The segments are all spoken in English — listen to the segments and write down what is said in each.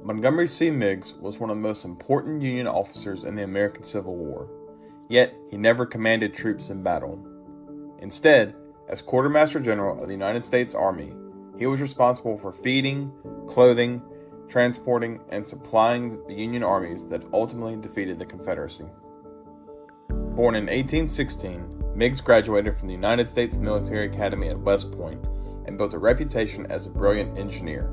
Montgomery C. Meigs was one of the most important Union officers in the American Civil War, yet he never commanded troops in battle. Instead, as Quartermaster General of the United States Army, he was responsible for feeding, clothing, transporting, and supplying the Union armies that ultimately defeated the Confederacy. Born in 1816, Meigs graduated from the United States Military Academy at West Point and built a reputation as a brilliant engineer.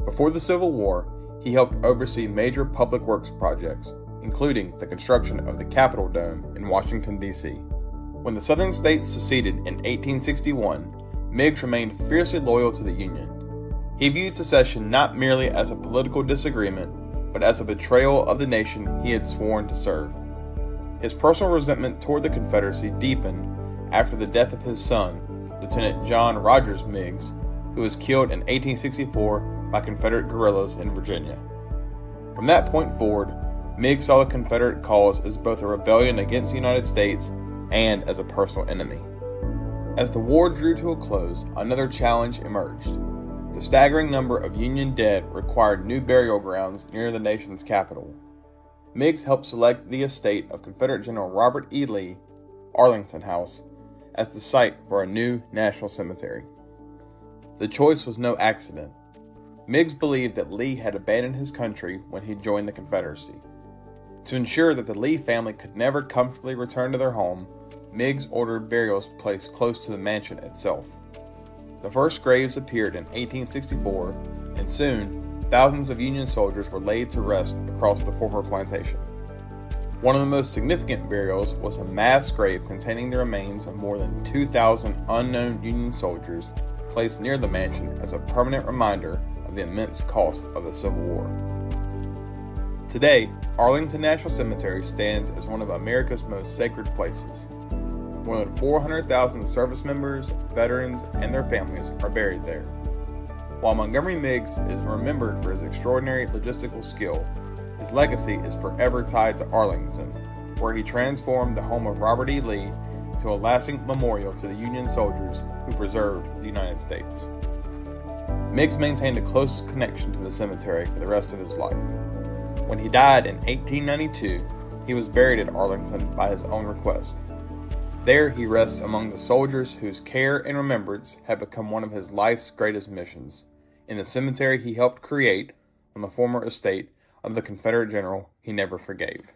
Before the Civil War, he helped oversee major public works projects, including the construction of the Capitol Dome in Washington, D.C. When the Southern states seceded in 1861, Meigs remained fiercely loyal to the Union. He viewed secession not merely as a political disagreement, but as a betrayal of the nation he had sworn to serve. His personal resentment toward the Confederacy deepened after the death of his son, Lieutenant John Rogers Meigs, who was killed in 1864 by Confederate guerrillas in Virginia. From that point forward, Meigs saw the Confederate cause as both a rebellion against the United States and as a personal enemy. As the war drew to a close, another challenge emerged. The staggering number of Union dead required new burial grounds near the nation's capital. Meigs helped select the estate of Confederate General Robert E. Lee, Arlington House, as the site for a new national cemetery. The choice was no accident. Meigs believed that Lee had abandoned his country when he joined the Confederacy. To ensure that the Lee family could never comfortably return to their home, Meigs ordered burials placed close to the mansion itself. The first graves appeared in 1864, and soon, thousands of Union soldiers were laid to rest across the former plantation. One of the most significant burials was a mass grave containing the remains of more than 2,000 unknown Union soldiers placed near the mansion as a permanent reminder of the immense cost of the Civil War. Today, Arlington National Cemetery stands as one of America's most sacred places. More than 400,000 service members, veterans, and their families are buried there. While Montgomery Meigs is remembered for his extraordinary logistical skill, his legacy is forever tied to Arlington, where he transformed the home of Robert E. Lee into a lasting memorial to the Union soldiers who preserved the United States. Meigs maintained a close connection to the cemetery for the rest of his life. When he died in 1892, he was buried at Arlington by his own request. There he rests among the soldiers whose care and remembrance have become one of his life's greatest missions, in the cemetery he helped create on the former estate of the Confederate general he never forgave.